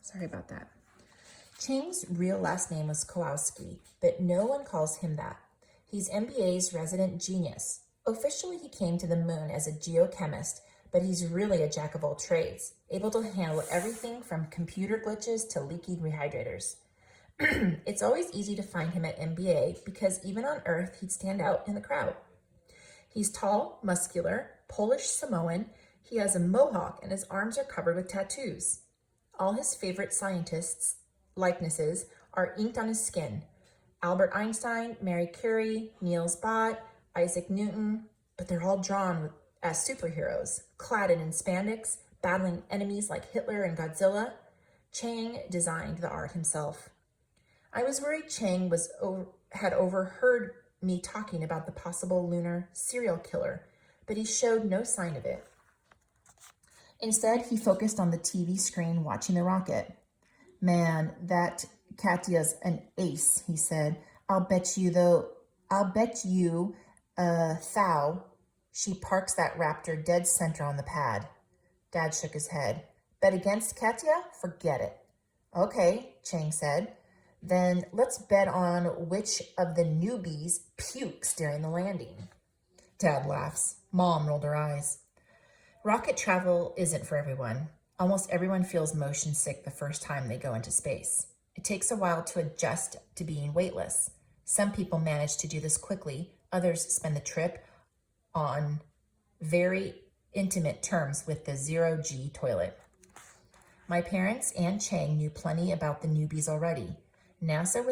Sorry about that. Chang's real last name was Kowalski, but no one calls him that. He's NBA's resident genius. Officially, he came to the moon as a geochemist, but he's really a jack of all trades, able to handle everything from computer glitches to leaky rehydrators. It's always easy to find him at NBA because even on Earth, he'd stand out in the crowd. He's tall, muscular, Polish Samoan. He has a mohawk and his arms are covered with tattoos. All his favorite scientists' likenesses are inked on his skin. Albert Einstein, Marie Curie, Niels Bohr, Isaac Newton, but they're all drawn as superheroes, clad in spandex, battling enemies like Hitler and Godzilla. Chang designed the art himself. I was worried Chang had overheard me talking about the possible lunar serial killer, but he showed no sign of it. Instead, he focused on the TV screen watching the rocket. Man, that Katya's an ace, he said. I'll bet you, thou, she parks that Raptor dead center on the pad. Dad shook his head. Bet against Katya? Forget it. Okay, Chang said. Then let's bet on which of the newbies pukes during the landing. Dad laughs. Mom rolled her eyes. Rocket travel isn't for everyone. Almost everyone feels motion sick the first time they go into space. It takes a while to adjust to being weightless. Some people manage to do this quickly. Others spend the trip on very intimate terms with the zero-G toilet. My parents and Chang knew plenty about the newbies already. NASA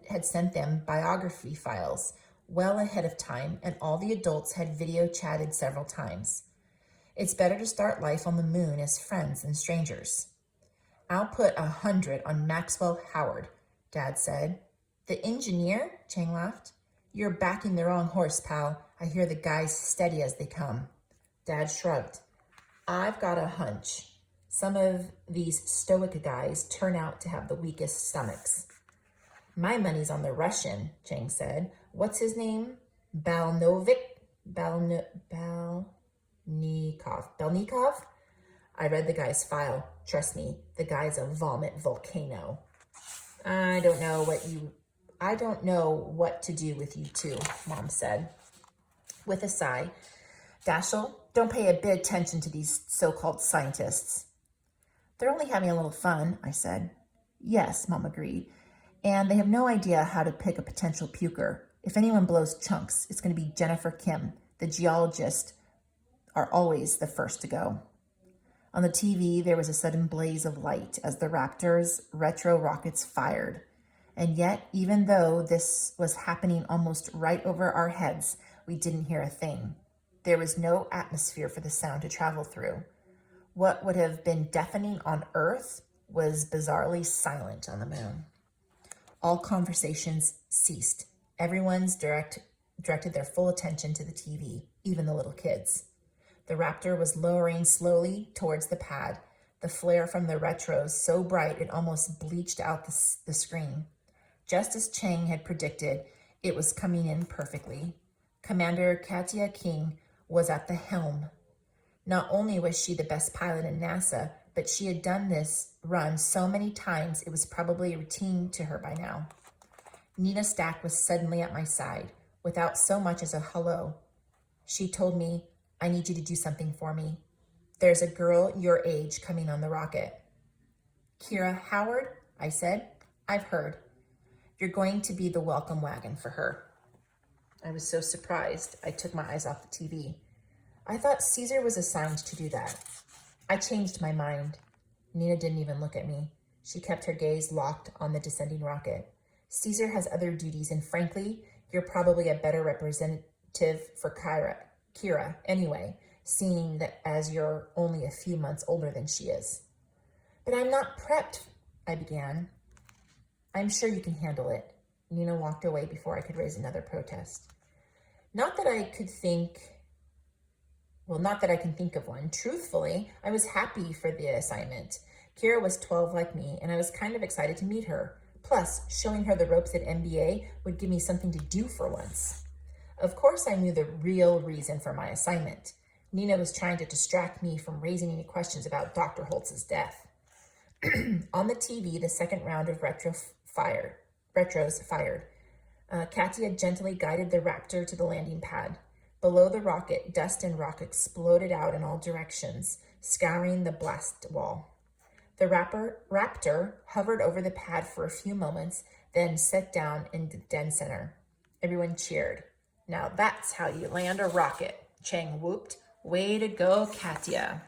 had sent them biography files well ahead of time, and all the adults had video chatted several times. It's better to start life on the moon as friends than strangers. I'll put 100 on Maxwell Howard, Dad said. The engineer? Chang laughed. You're backing the wrong horse, pal. I hear the guys steady as they come. Dad shrugged. I've got a hunch. Some of these stoic guys turn out to have the weakest stomachs. My money's on the Russian, Chang said. What's his name? Belnikov? I read the guy's file. Trust me, the guy's a vomit volcano. I don't know what to do with you two, Mom said. With a sigh, Dashiell, don't pay a bit attention to these so-called scientists. They're only having a little fun, I said. Yes, Mom agreed. And they have no idea how to pick a potential puker. If anyone blows chunks, it's going to be Jennifer Kim. The geologists are always the first to go. On the TV, there was a sudden blaze of light as the Raptor's retro rockets fired. And yet, even though this was happening almost right over our heads, we didn't hear a thing. There was no atmosphere for the sound to travel through. What would have been deafening on Earth was bizarrely silent on the moon. All conversations ceased. Everyone's directed their full attention to the TV, even the little kids. The Raptor was lowering slowly towards the pad, the flare from the retros so bright it almost bleached out the screen. Just as Chang had predicted, it was coming in perfectly. Commander Katya King was at the helm. Not only was she the best pilot in NASA, but she had done this run so many times it was probably a routine to her by now. Nina Stack was suddenly at my side, without so much as a hello. She told me, I need you to do something for me. There's a girl your age coming on the rocket. Kira Howard, I said. I've heard. You're going to be the welcome wagon for her. I was so surprised, I took my eyes off the TV. I thought Caesar was assigned to do that. I changed my mind. Nina didn't even look at me. She kept her gaze locked on the descending rocket. Caesar has other duties, and frankly, you're probably a better representative for Kira anyway, seeing that as you're only a few months older than she is. But I'm not prepped, I began. I'm sure you can handle it. Nina walked away before I could raise another protest. Not that I can think of one. Truthfully, I was happy for the assignment. Kira was 12 like me, and I was kind of excited to meet her. Plus, showing her the ropes at MBA would give me something to do for once. Of course, I knew the real reason for my assignment. Nina was trying to distract me from raising any questions about Dr. Holtz's death. On the TV, the second round of retros fired. Katya gently guided the Raptor to the landing pad. Below the rocket, dust and rock exploded out in all directions, scouring the blast wall. The Raptor hovered over the pad for a few moments, then set down in the dead center. Everyone cheered. Now that's how you land a rocket, Chang whooped. Way to go, Katya.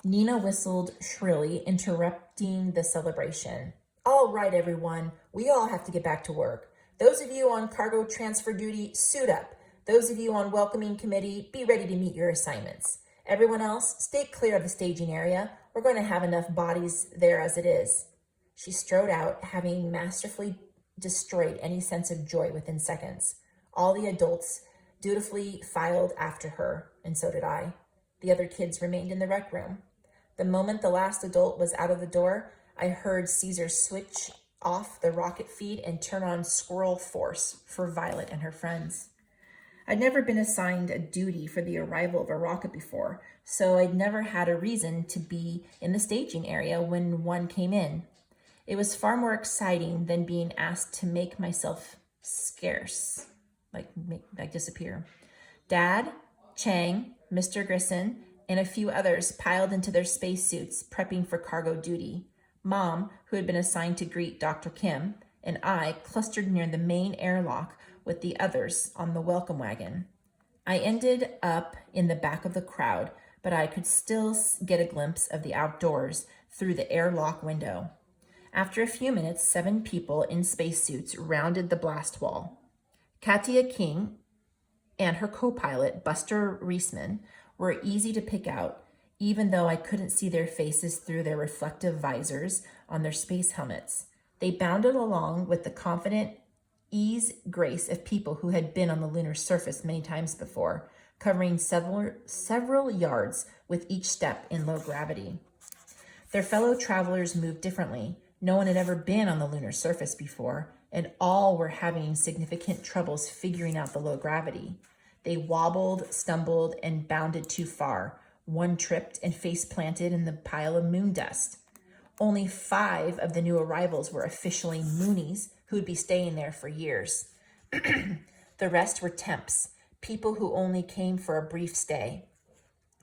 Nina whistled shrilly, interrupting the celebration. All right, everyone, we all have to get back to work. Those of you on cargo transfer duty, suit up. Those of you on welcoming committee, be ready to meet your assignments. Everyone else, stay clear of the staging area. We're going to have enough bodies there as it is. She strode out, having masterfully destroyed any sense of joy within seconds. All the adults dutifully filed after her, and so did I. The other kids remained in the rec room. The moment the last adult was out of the door, I heard Caesar switch off the rocket feed and turn on Squirrel Force for Violet and her friends. I'd never been assigned a duty for the arrival of a rocket before, so I'd never had a reason to be in the staging area when one came in. It was far more exciting than being asked to make myself scarce, like disappear. Dad, Chang, Mr. Grissom, and a few others piled into their spacesuits, prepping for cargo duty. Mom, who had been assigned to greet Dr. Kim, and I clustered near the main airlock with the others on the welcome wagon. I ended up in the back of the crowd, but I could still get a glimpse of the outdoors through the airlock window. After a few minutes, 7 people in spacesuits rounded the blast wall. Katya King and her co-pilot, Buster Reisman, were easy to pick out, even though I couldn't see their faces through their reflective visors on their space helmets. They bounded along with the confident grace of people who had been on the lunar surface many times before, covering several yards with each step in low gravity. Their fellow travelers moved differently. No one had ever been on the lunar surface before, and all were having significant troubles figuring out the low gravity. They wobbled, stumbled, and bounded too far. One tripped and face-planted in the pile of moon dust. Only 5 of the new arrivals were officially Moonies who would be staying there for years. The rest were temps, people who only came for a brief stay.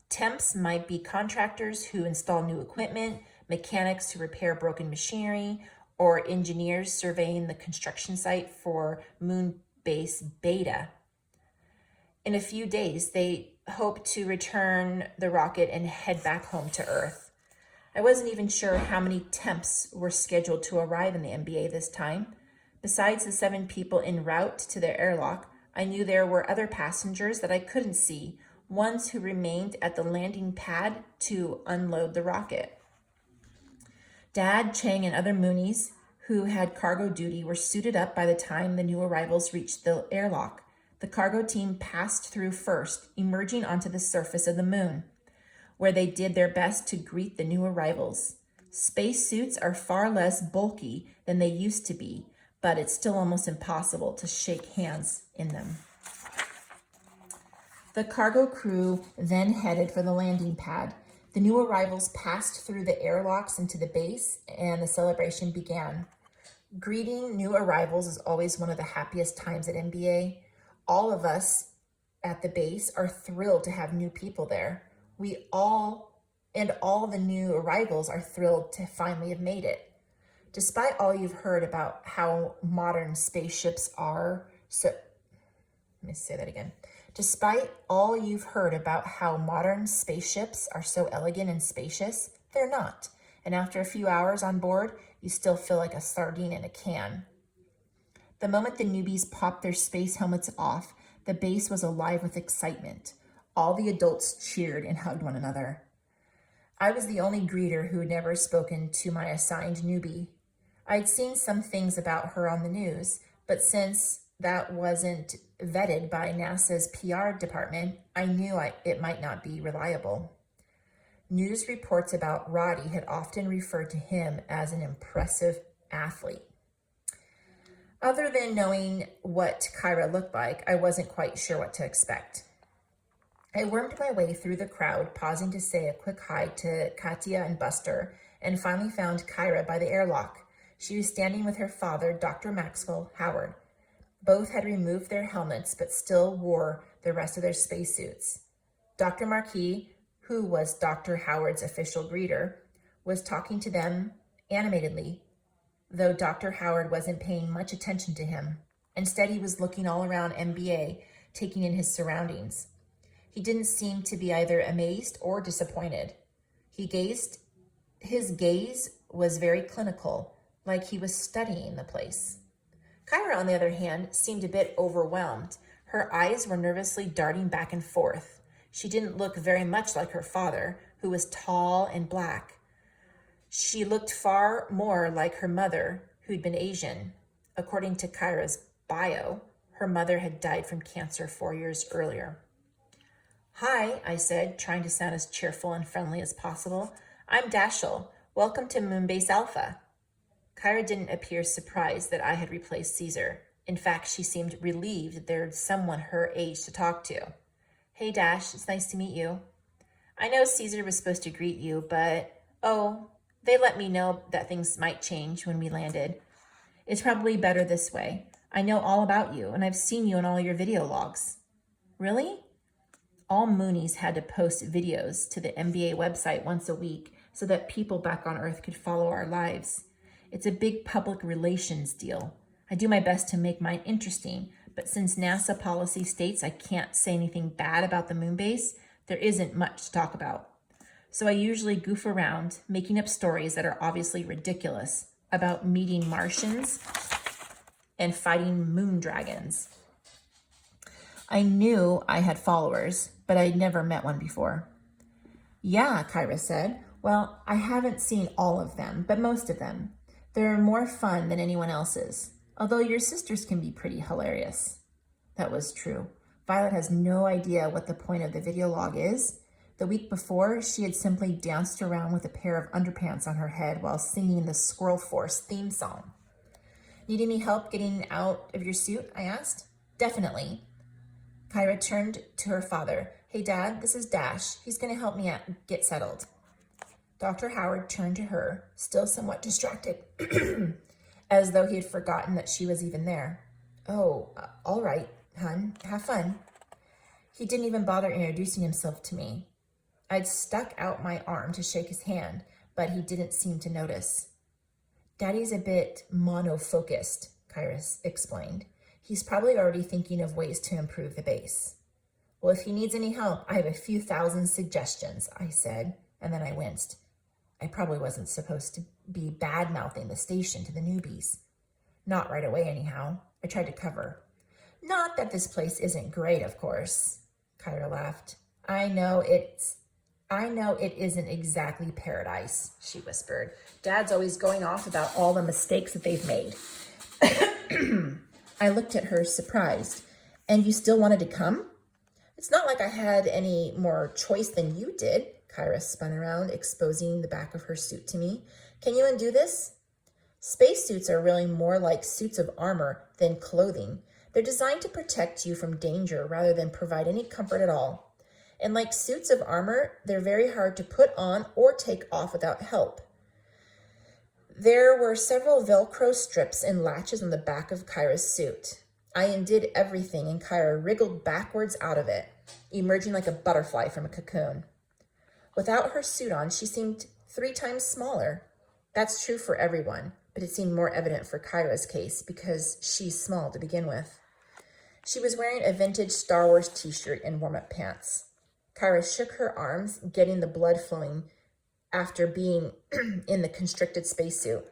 Temps might be contractors who install new equipment, mechanics who repair broken machinery, or engineers surveying the construction site for Moon Base Beta. In a few days, they hoped to return the rocket and head back home to Earth. I wasn't even sure how many temps were scheduled to arrive in the MBA this time. Besides the 7 people en route to their airlock, I knew there were other passengers that I couldn't see, ones who remained at the landing pad to unload the rocket. Dad, Chang, and other Moonies who had cargo duty were suited up by the time the new arrivals reached the airlock. The cargo team passed through first, emerging onto the surface of the moon, where they did their best to greet the new arrivals. Spacesuits are far less bulky than they used to be, but it's still almost impossible to shake hands in them. The cargo crew then headed for the landing pad. The new arrivals passed through the airlocks into the base, and the celebration began. Greeting new arrivals is always one of the happiest times at MBA. All of us at the base are thrilled to have new people there. All the new arrivals are thrilled to finally have made it. Despite all you've heard about how modern spaceships are, Despite all you've heard about how modern spaceships are so elegant and spacious, they're not. And after a few hours on board, you still feel like a sardine in a can. The moment the newbies popped their space helmets off, the base was alive with excitement. All the adults cheered and hugged one another. I was the only greeter who had never spoken to my assigned newbie. I'd seen some things about her on the news, but since that wasn't vetted by NASA's PR department, I knew it might not be reliable. News reports about Roddy had often referred to him as an impressive athlete. Other than knowing what Kyra looked like, I wasn't quite sure what to expect. I wormed my way through the crowd, pausing to say a quick hi to Katia and Buster, and finally found Kyra by the airlock. She was standing with her father, Dr. Maxwell Howard. Both had removed their helmets, but still wore the rest of their spacesuits. Dr. Marquis, who was Dr. Howard's official greeter, was talking to them animatedly, though Dr. Howard wasn't paying much attention to him. Instead, he was looking all around MBA, taking in his surroundings. He didn't seem to be either amazed or disappointed. His gaze was very clinical, like he was studying the place. Kyra, on the other hand, seemed a bit overwhelmed. Her eyes were nervously darting back and forth. She didn't look very much like her father, who was tall and black. She looked far more like her mother, who'd been Asian. According to Kyra's bio, her mother had died from cancer 4 years earlier. "Hi," I said, trying to sound as cheerful and friendly as possible. "I'm Dashiell. Welcome to Moonbase Alpha." Kyra didn't appear surprised that I had replaced Caesar. In fact, she seemed relieved there'd someone her age to talk to. "Hey, Dash, it's nice to meet you. I know Caesar was supposed to greet you, but, they let me know that things might change when we landed. It's probably better this way. I know all about you, and I've seen you in all your video logs." "Really?" All Moonies had to post videos to the MBA website once a week so that people back on Earth could follow our lives. It's a big public relations deal. I do my best to make mine interesting, but since NASA policy states I can't say anything bad about the moon base, there isn't much to talk about. So I usually goof around, making up stories that are obviously ridiculous about meeting Martians and fighting moon dragons. I knew I had followers, but I'd never met one before. "Yeah," Kyra said. "Well, I haven't seen all of them, but most of them. They're more fun than anyone else's, although your sisters can be pretty hilarious." That was true. Violet has no idea what the point of the video log is. The week before, she had simply danced around with a pair of underpants on her head while singing the Squirrel Force theme song. "Need any help getting out of your suit?" I asked. "Definitely." Kyra turned to her father. "Hey, Dad, this is Dash. He's going to help me get settled." Dr. Howard turned to her, still somewhat distracted, as though he had forgotten that she was even there. "Oh, all right, hun. Have fun." He didn't even bother introducing himself to me. I'd stuck out my arm to shake his hand, but he didn't seem to notice. "Daddy's a bit monofocused," Kyra explained. "He's probably already thinking of ways to improve the base." "Well, if he needs any help, I have a few thousand suggestions," I said, and then I winced. I probably wasn't supposed to be bad-mouthing the station to the newbies. Not right away, anyhow. I tried to cover. "Not that this place isn't great, of course." Kyra laughed. I know it isn't exactly paradise," she whispered. "Dad's always going off about all the mistakes that they've made." I looked at her, surprised. "And you still wanted to come?" "It's not like I had any more choice than you did." Kyra spun around, exposing the back of her suit to me. "Can you undo this?" Spacesuits are really more like suits of armor than clothing. They're designed to protect you from danger rather than provide any comfort at all. And like suits of armor, they're very hard to put on or take off without help. There were several Velcro strips and latches on the back of Kyra's suit. I undid everything, and Kyra wriggled backwards out of it, emerging like a butterfly from a cocoon. Without her suit on, she seemed 3 times smaller. That's true for everyone, but it seemed more evident for Kyra's case because she's small to begin with. She was wearing a vintage Star Wars t-shirt and warm-up pants. Kyra shook her arms, getting the blood flowing after being in the constricted spacesuit.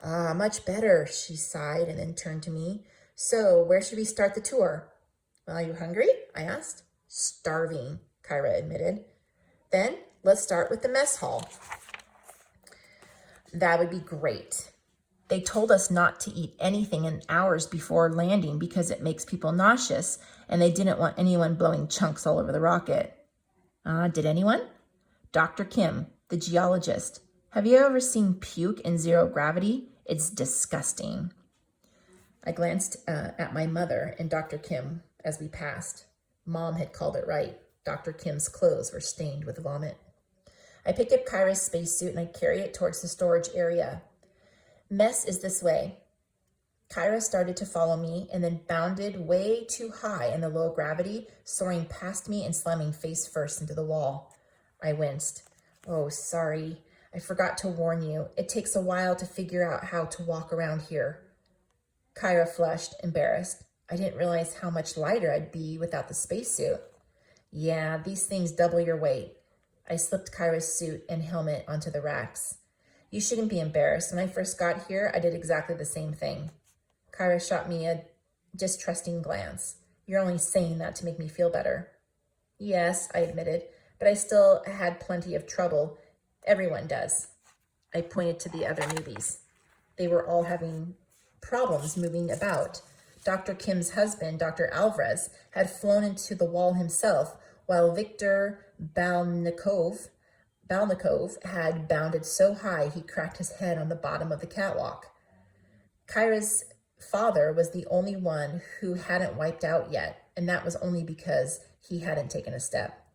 "Ah, much better," she sighed and then turned to me. "So, where should we start the tour?" "Well, are you hungry?" I asked. "Starving," Kyra admitted. "Then, let's start with the mess hall." "That would be great." They told us not to eat anything in hours before landing because it makes people nauseous, and they didn't want anyone blowing chunks all over the rocket. Did anyone? Dr. Kim, the geologist. "Have you ever seen puke in zero gravity? It's disgusting." I glanced at my mother and Dr. Kim as we passed. Mom had called it right. Dr. Kim's clothes were stained with vomit. I picked up Kyra's spacesuit and I carried it towards the storage area. Mess is this way. Kyra started to follow me and then bounded way too high in the low gravity, soaring past me and slamming face first into the wall. I winced. Oh, sorry. I forgot to warn you. It takes a while to figure out how to walk around here. Kyra flushed, embarrassed. I didn't realize how much lighter I'd be without the spacesuit. Yeah, these things double your weight. I slipped Kyra's suit and helmet onto the racks. You shouldn't be embarrassed. When I first got here, I did exactly the same thing. Kyra shot me a distrusting glance. You're only saying that to make me feel better. Yes, I admitted, but I still had plenty of trouble. Everyone does. I pointed to the other newbies. They were all having problems moving about. Dr. Kim's husband, Dr. Alvarez, had flown into the wall himself, while Viktor Balnikov had bounded so high he cracked his head on the bottom of the catwalk. Kyra's father was the only one who hadn't wiped out yet, and that was only because he hadn't taken a step.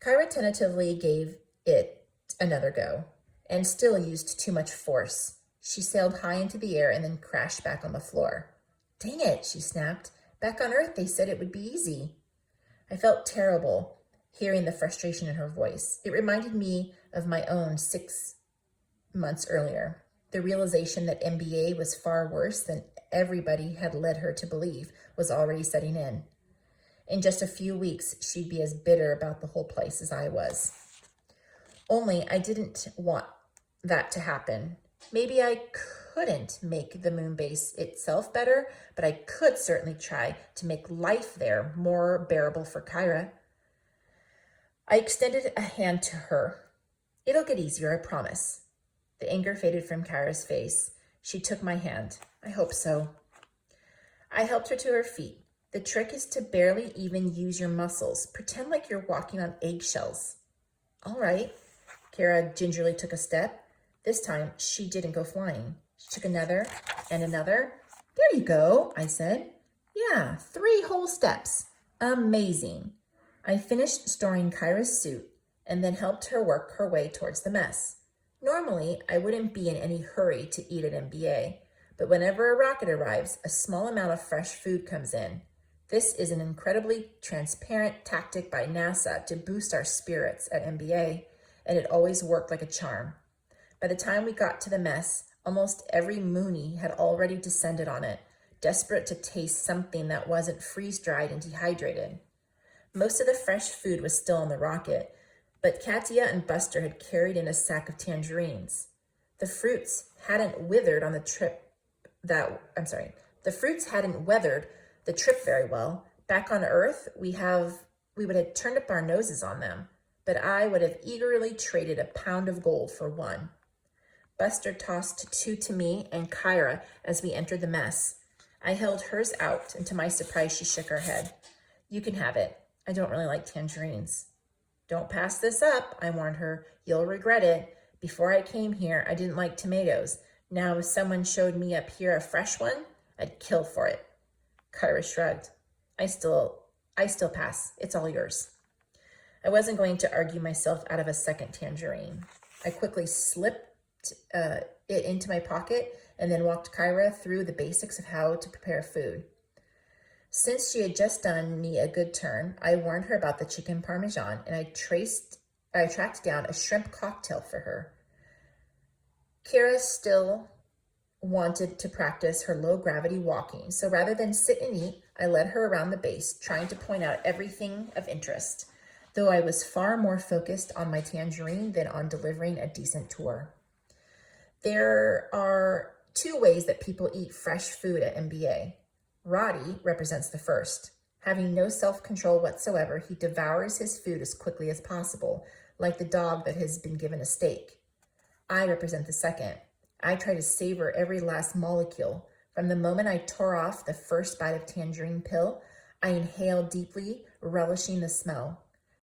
Kyra tentatively gave it another go, and still used too much force. She sailed high into the air and then crashed back on the floor. Dang it, she snapped. Back on Earth, they said it would be easy. I felt terrible hearing the frustration in her voice. It reminded me of my own 6 months earlier. The realization that MBA was far worse than everybody had led her to believe was already setting in. In just a few weeks, she'd be as bitter about the whole place as I was. Only I didn't want that to happen. Maybe I couldn't make the moon base itself better, but I could certainly try to make life there more bearable for Kyra. I extended a hand to her. It'll get easier, I promise. The anger faded from Kyra's face. She took my hand. I hope so. I helped her to her feet. The trick is to barely even use your muscles. Pretend like you're walking on eggshells. All right. Kyra gingerly took a step. This time, she didn't go flying. She took another and another. There you go, I said. Yeah, 3 whole steps. Amazing. I finished storing Kyra's suit and then helped her work her way towards the mess. Normally, I wouldn't be in any hurry to eat at MBA, but whenever a rocket arrives, a small amount of fresh food comes in. This is an incredibly transparent tactic by NASA to boost our spirits at MBA, and it always worked like a charm. By the time we got to the mess, almost every Moonie had already descended on it, desperate to taste something that wasn't freeze-dried and dehydrated. Most of the fresh food was still on the rocket, but Katya and Buster had carried in a sack of tangerines. The fruits hadn't weathered the trip very well. Back on Earth, we would have turned up our noses on them, but I would have eagerly traded a pound of gold for 1. Buster tossed 2 to me and Kyra as we entered the mess. I held hers out, and to my surprise, she shook her head. You can have it. I don't really like tangerines. Don't pass this up, I warned her. You'll regret it. Before I came here, I didn't like tomatoes. Now, if someone showed me up here a fresh one, I'd kill for it. Kyra shrugged. I still pass. It's all yours. I wasn't going to argue myself out of a second tangerine. I quickly slipped it into my pocket and then walked Kyra through the basics of how to prepare food. Since she had just done me a good turn, I warned her about the chicken parmesan, and I tracked down a shrimp cocktail for her. Kyra still wanted to practice her low-gravity walking, so rather than sit and eat, I led her around the base, trying to point out everything of interest, though I was far more focused on my tangerine than on delivering a decent tour. There are 2 ways that people eat fresh food at MBA. Roddy represents the first. Having no self-control whatsoever, he devours his food as quickly as possible, like the dog that has been given a steak. I represent the second. I try to savor every last molecule. From the moment I tore off the first bite of tangerine pill, I inhaled deeply, relishing the smell.